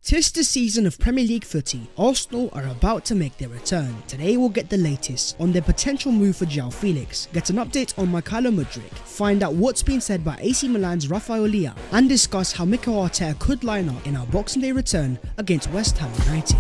'Tis the season of Premier League footy. Arsenal are about to make their return. Today we'll get the latest on their potential move for Joao Felix, get an update on Rafael Leao, find out what's been said by AC Milan's Rafael Leao, and discuss how Mikel Arteta could line up in our Boxing Day return against West Ham United.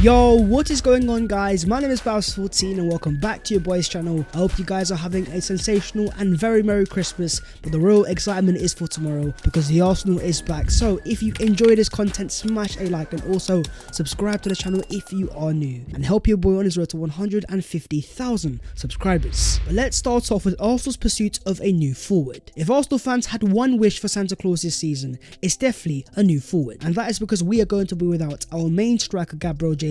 Yo, what is going on, guys? My name is Baus14 and welcome back to your boys channel. I hope you guys are having a sensational and very Merry Christmas, but the real excitement is for tomorrow because the Arsenal is back. So if you enjoy this content, smash a like and also subscribe to the channel if you are new and help your boy on his road to 150,000 subscribers. But let's start off with Arsenal's pursuit of a new forward. If Arsenal fans had one wish for Santa Claus this season, it's definitely a new forward, and that is because we are going to be without our main striker Gabriel Jesus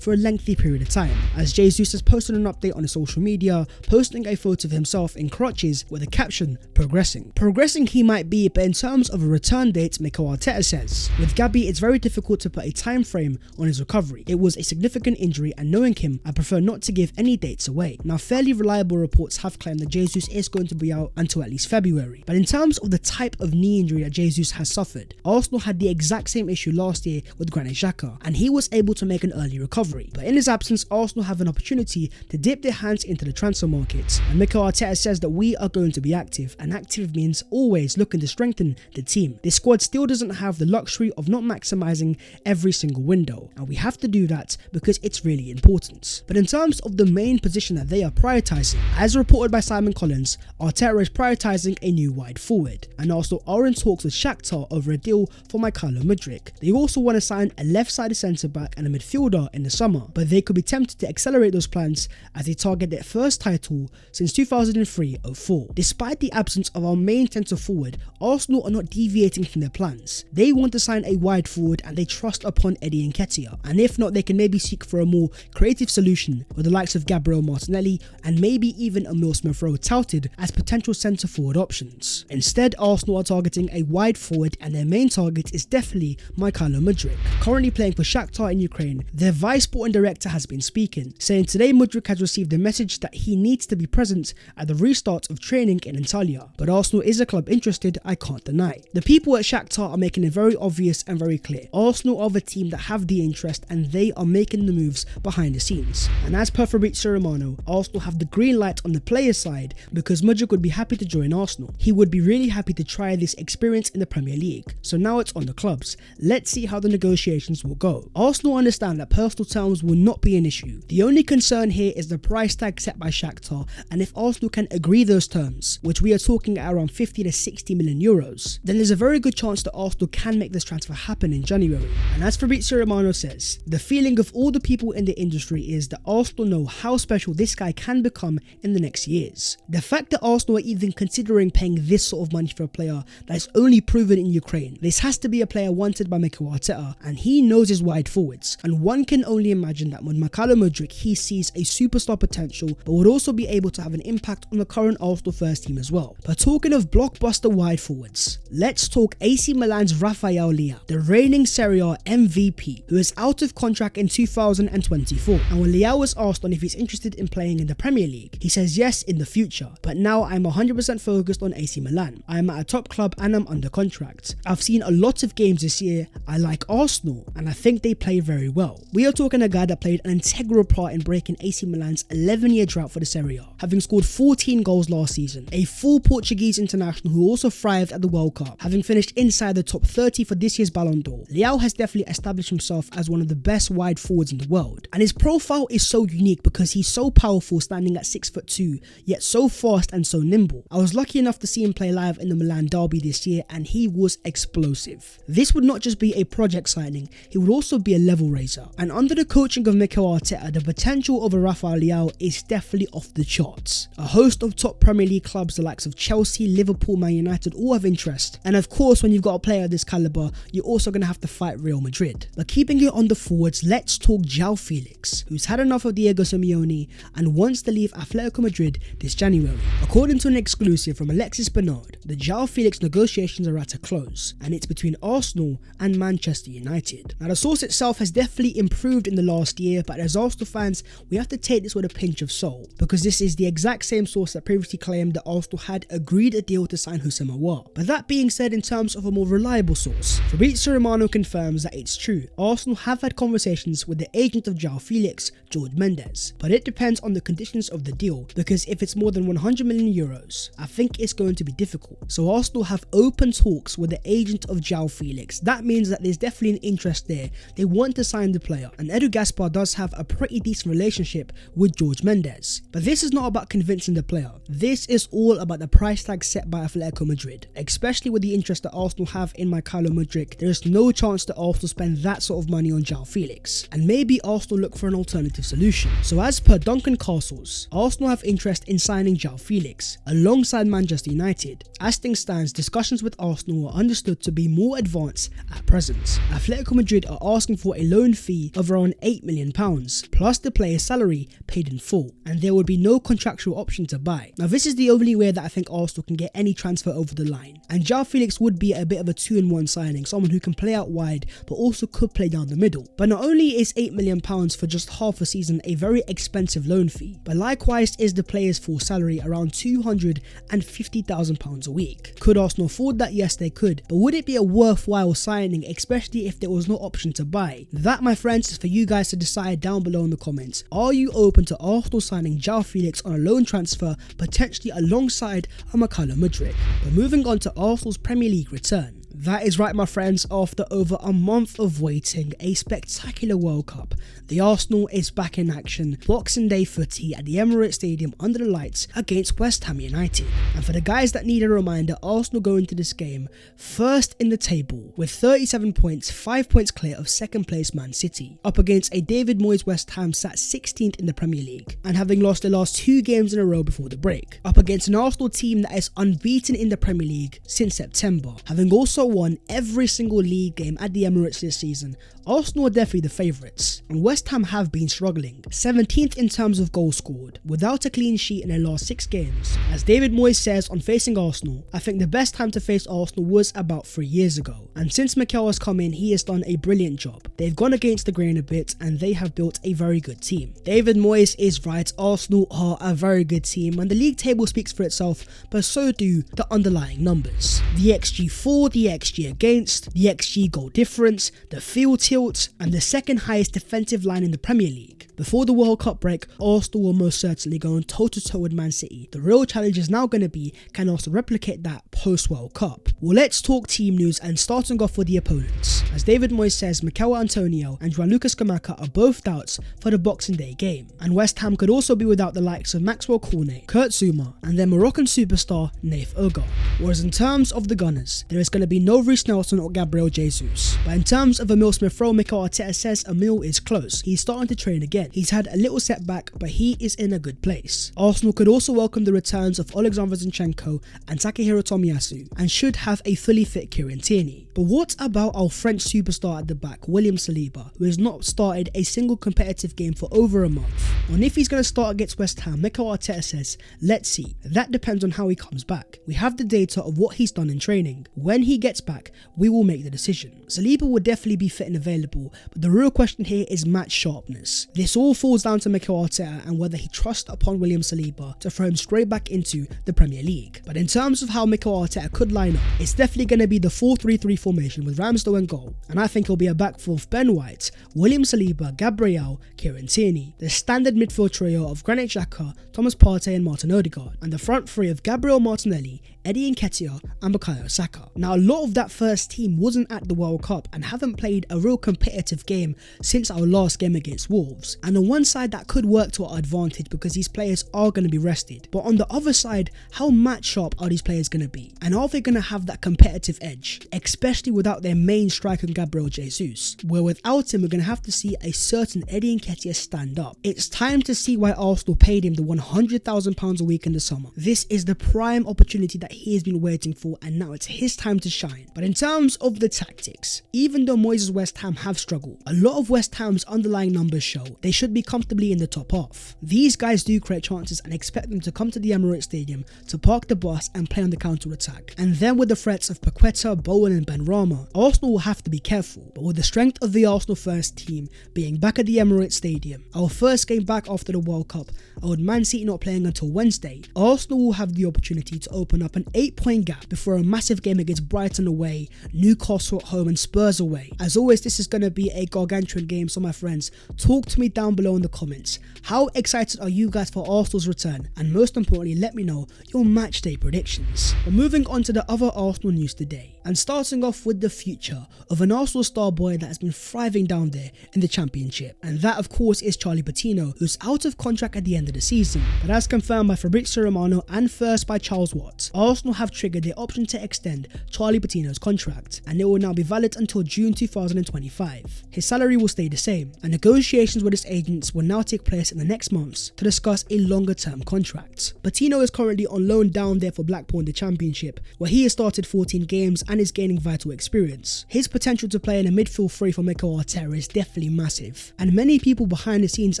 for a lengthy period of time, as Jesus has posted an update on his social media, posting a photo of himself in crutches with a caption, progressing. Progressing he might be, but in terms of a return date, Mikel Arteta says, with Gabby it's very difficult to put a time frame on his recovery. It was a significant injury, and knowing him, I prefer not to give any dates away. Now, fairly reliable reports have claimed that Jesus is going to be out until at least February, but in terms of the type of knee injury that Jesus has suffered, Arsenal had the exact same issue last year with Granit Xhaka, and he was able to make an early recovery. But in his absence, Arsenal have an opportunity to dip their hands into the transfer market, and Mikel Arteta says that we are going to be active, and active means always looking to strengthen the team. This squad still doesn't have the luxury of not maximising every single window, and we have to do that because it's really important. But in terms of the main position that they are prioritising, as reported by Simon Collins, Arteta is prioritising a new wide forward, and Arsenal are in talks with Shakhtar over a deal for Rafael Leao. They also want to sign a left-sided centre-back and a midfielder in the summer, but they could be tempted to accelerate those plans as they target their first title since 2003-04. Despite the absence of our main centre forward, Arsenal are not deviating from their plans. They want to sign a wide forward and they trust upon Eddie Nketiah, and if not, they can maybe seek for a more creative solution with the likes of Gabriel Martinelli and maybe even Emil Smith-Rowe touted as potential centre forward options. Instead, Arsenal are targeting a wide forward, and their main target is definitely Rafael Leao, currently playing for Shakhtar in Ukraine. Their vice sporting director has been speaking, saying today Mudryk has received a message that he needs to be present at the restart of training in Antalya, but Arsenal is a club interested, I can't deny. The people at Shakhtar are making it very obvious and very clear. Arsenal are the team that have the interest and they are making the moves behind the scenes. And as per Fabrizio Romano, Arsenal have the green light on the players' side because Mudryk would be happy to join Arsenal. He would be really happy to try this experience in the Premier League. So now it's on the clubs. Let's see how the negotiations will go. Arsenal understand that personal terms will not be an issue. The only concern here is the price tag set by Shakhtar, and if Arsenal can agree those terms, which we are talking at around 50 to 60 million euros, then there's a very good chance that Arsenal can make this transfer happen in January. And as Fabrizio Romano says, the feeling of all the people in the industry is that Arsenal know how special this guy can become in the next years. The fact that Arsenal are even considering paying this sort of money for a player that is only proven in Ukraine, this has to be a player wanted by Mikel Arteta, and he knows his wide forwards, and one can only imagine that with Rafael Leao he sees a superstar potential, but would also be able to have an impact on the current Arsenal first team as well. But talking of blockbuster wide forwards, let's talk AC Milan's Rafael Leao, the reigning Serie A MVP, who is out of contract in 2024. And when Leao was asked on if he's interested in playing in the Premier League, he says yes in the future, but now I'm 100% focused on AC Milan. I am at a top club and I'm under contract. I've seen a lot of games this year. I like Arsenal and I think they play very well. We are talking a guy that played an integral part in breaking AC Milan's 11-year drought for the Serie A, having scored 14 goals last season, a full Portuguese international who also thrived at the World Cup, having finished inside the top 30 for this year's Ballon d'Or. Leao has definitely established himself as one of the best wide forwards in the world, and his profile is so unique because he's so powerful standing at 6'2", yet so fast and so nimble. I was lucky enough to see him play live in the Milan derby this year and he was explosive. This would not just be a project signing, he would also be a level raiser, and under the coaching of Mikel Arteta, the potential of a Rafael Leao is definitely off the charts. A host of top Premier League clubs, the likes of Chelsea, Liverpool, Man United, all have interest. And of course, when you've got a player of this caliber, you're also going to have to fight Real Madrid. But keeping it on the forwards, let's talk Joao Felix, who's had enough of Diego Simeone and wants to leave Atletico Madrid this January. According to an exclusive from Alexis Bernard, the Joao Felix negotiations are at a close, and it's between Arsenal and Manchester United. Now, the source itself has definitely definitely improved in the last year, but as Arsenal fans, we have to take this with a pinch of salt, because this is the exact same source that previously claimed that Arsenal had agreed a deal to sign Houssem Aouar. But that being said, in terms of a more reliable source, Fabrizio Romano confirms that it's true. Arsenal have had conversations with the agent of Joao Felix, Jorge Mendes, but it depends on the conditions of the deal, because if it's more than 100 million euros, I think it's going to be difficult. So Arsenal have open talks with the agent of Joao Felix. That means that there's definitely an interest there. They want to sign the player, and Edu Gaspar does have a pretty decent relationship with Jorge Mendes. But this is not about convincing the player. This is all about the price tag set by Atletico Madrid, especially with the interest that Arsenal have in Mykhailo Mudryk. There is no chance that Arsenal spend that sort of money on Joao Felix, and maybe Arsenal look for an alternative solution. So as per Duncan Castles, Arsenal have interest in signing Joao Felix alongside Manchester United. As things stands, discussions with Arsenal are understood to be more advanced at present. Atletico Madrid are asking for a loan fee of around £8 million, plus the player's salary paid in full, and there would be no contractual option to buy. Now this is the only way that I think Arsenal can get any transfer over the line, and Joao Felix would be a bit of a 2-in-1 signing, someone who can play out wide but also could play down the middle. But not only is £8 million for just half a season a very expensive loan fee, but likewise is the player's full salary around £250,000 a week. Could Arsenal afford that? Yes, they could, but would it be a worthwhile signing, especially if there was no option to buy? That, my friends, is for you guys to decide down below in the comments. Are you open to Arsenal signing Joao Felix on a loan transfer, potentially alongside a Mykhailo Mudryk? But moving on to Arsenal's Premier League return. That is right, my friends, after over a month of waiting, a spectacular World Cup, the Arsenal is back in action. Boxing Day footy at the Emirates Stadium under the lights against West Ham United. And for the guys that need a reminder, Arsenal go into this game first in the table with 37 points, 5 points clear of second place Man City, up against a David Moyes West Ham sat 16th in the Premier League and having lost the last 2 games in a row before the break, up against an Arsenal team that is unbeaten in the Premier League since September, having also won every single league game at the Emirates this season. Arsenal are definitely the favourites, and West Ham have been struggling, 17th in terms of goals scored, without a clean sheet in their last 6 games. As David Moyes says on facing Arsenal, I think the best time to face Arsenal was about 3 years ago, and since Mikel has come in, he has done a brilliant job. They've gone against the grain a bit, and they have built a very good team. David Moyes is right, Arsenal are a very good team, and the league table speaks for itself, but so do the underlying numbers. The XG for, the XG against, the XG goal difference, the field tilt, and the second highest defensive line in the Premier League. Before the World Cup break, Arsenal will most certainly go on toe-to-toe with Man City. The real challenge is now going to be, can Arsenal replicate that post-World Cup? Well, let's talk team news, and starting off with the opponents. As David Moyes says, Mikel Antonio and Gianluca Scamacca are both doubts for the Boxing Day game, and West Ham could also be without the likes of Maxwell Cornet, Kurt Zouma, and their Moroccan superstar Nath Odegaard. Whereas in terms of the Gunners, there is going to be no Reece Nelson or Gabriel Jesus. But in terms of Emil Smith-Rowe, Mikel Arteta says Emil is close. He's starting to train again. He's had a little setback, but he is in a good place. Arsenal could also welcome the returns of Alexander Zinchenko and Takehiro Tomiyasu, and should have a fully fit Kieran Tierney. But what about our French superstar at the back, William Saliba, who has not started a single competitive game for over a month? And if he's going to start against West Ham, Mikel Arteta says, let's see. That depends on how he comes back. We have the data of what he's done in training. When he gets back, we will make the decision. Saliba will definitely be fit and available, but the real question here is match sharpness. This all falls down to Mikel Arteta and whether he trusts upon William Saliba to throw him straight back into the Premier League. But in terms of how Mikel Arteta could line up, it's definitely going to be the 4-3-3 formation with Ramsdale in goal, and I think it'll be a back four of Ben White, William Saliba, Gabriel, Kieran Tierney, the standard midfield trio of Granit Xhaka, Thomas Partey and Martin Odegaard, and the front three of Gabriel Martinelli, Eddie Nketiah and Bukayo Saka. Now, a lot of that first team wasn't at the World Cup and haven't played a real competitive game since our last game against Wolves, and on one side that could work to our advantage because these players are going to be rested, but on the other side, how match sharp are these players going to be, and are they going to have that competitive edge, especially without their main striker Gabriel Jesus, where without him we're going to have to see a certain Eddie Nketiah stand up. It's time to see why Arsenal paid him the £100,000 a week in the summer. This is the prime opportunity that he has been waiting for, and now it's his time to shine. But in terms of the tactics, even though Moyes' West Ham have struggled, a lot of West Ham's underlying numbers show they should be comfortably in the top half. These guys do create chances and expect them to come to the Emirates Stadium to park the bus and play on the counter-attack. And then with the threats of Paqueta, Bowen and Benrahma, Arsenal will have to be careful. But with the strength of the Arsenal first team being back at the Emirates Stadium, our first game back after the World Cup, and with Man City not playing until Wednesday, Arsenal will have the opportunity to open up an 8-point gap before a massive game against Brighton away, Newcastle at home and Spurs away. As always, this is going to be a gargantuan game, so my friends, talk to me down below in the comments. How excited are you guys for Arsenal's return? And most importantly, let me know your match day predictions. But moving on to the other Arsenal news today, and starting off with the future of an Arsenal star boy that has been thriving down there in the Championship, and that of course is Charlie Patino, who's out of contract at the end of the season. But as confirmed by Fabrizio Romano and first by Charles Watts, Arsenal have triggered their option to extend Charlie Patino's contract, and it will now be valid until June 2025. His salary will stay the same, and negotiations with his agents will now take place in the next months to discuss a longer term contract. Patino is currently on loan down there for Blackpool in the Championship, where he has started 14 games and is gaining vital experience. His potential to play in a midfield three for Mikel Arteta is definitely massive, and many people behind the scenes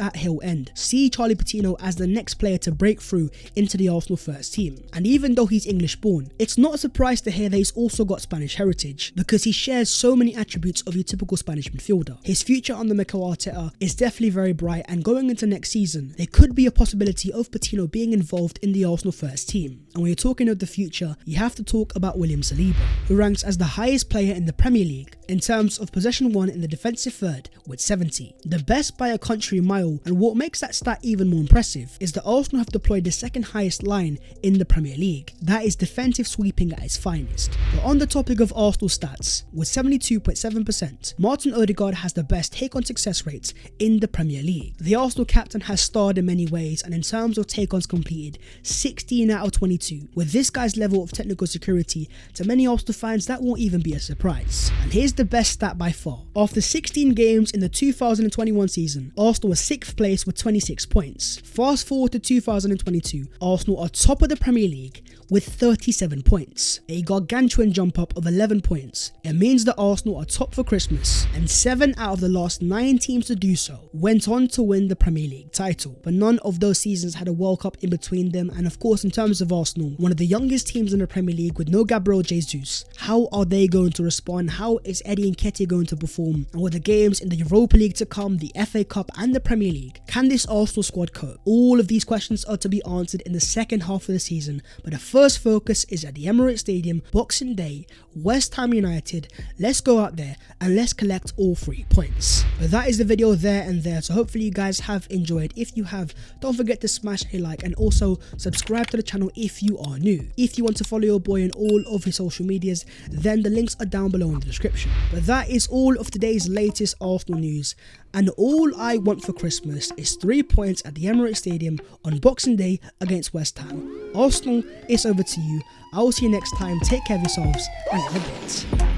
at Hill End see Charlie Patino as the next player to break through into the Arsenal first team. And even though he's English born, it's not a surprise to hear that he's also got Spanish heritage, because he shares so many attributes of your typical Spanish midfielder. His future under Mikel Arteta is definitely very bright, and going into next season, there could be a possibility of Patino being involved in the Arsenal first team. And when you're talking of the future, you have to talk about William Saliba, who ranks as the highest player in the Premier League in terms of possession won in the defensive third with 70, the best by a country mile. And what makes that stat even more impressive is that Arsenal have deployed the second highest line in the Premier League. That is defensive sweeping at its finest. But on the topic of Arsenal stats, with 72.7%, Martin Odegaard has the best take-on success rates in the Premier League. The Arsenal captain has starred in many ways, and in terms of take-ons completed, 16 out of 22. With this guy's level of technical security, to many Arsenal fans that won't even be a surprise. And here's the best stat by far. After 16 games in the 2021 season, Arsenal was 6th place with 26 points. Fast forward to 2022, Arsenal are top of the Premier League with 37 points, a gargantuan jump up of 11 points. It means that Arsenal are top for Christmas, and 7 out of the last 9 teams to do so went on to win the Premier League title. But none of those seasons had a World Cup in between them, and of course in terms of Arsenal, one of the youngest teams in the Premier League with no Gabriel Jesus, how are they going to respond? How is Eddie Nketiah going to perform? And with the games in the Europa League to come, the FA Cup and the Premier League, can this Arsenal squad cope? All of these questions are to be answered in the second half of the season, but the first focus is at the Emirates Stadium, Boxing Day, West Ham United. Let's go out there and let's collect all 3 points. But that is the video there and there, so hopefully you guys have enjoyed. If you have, don't forget to smash a like and also subscribe to the channel if you are new. If you want to follow your boy on all of his social medias, then the links are down below in the description. But that is all of today's latest Arsenal news, and all I want for Christmas is 3 points at the Emirates Stadium on Boxing Day against West Ham. Arsenal, it's over to you. I will see you next time. Take care of yourselves, and in a bit.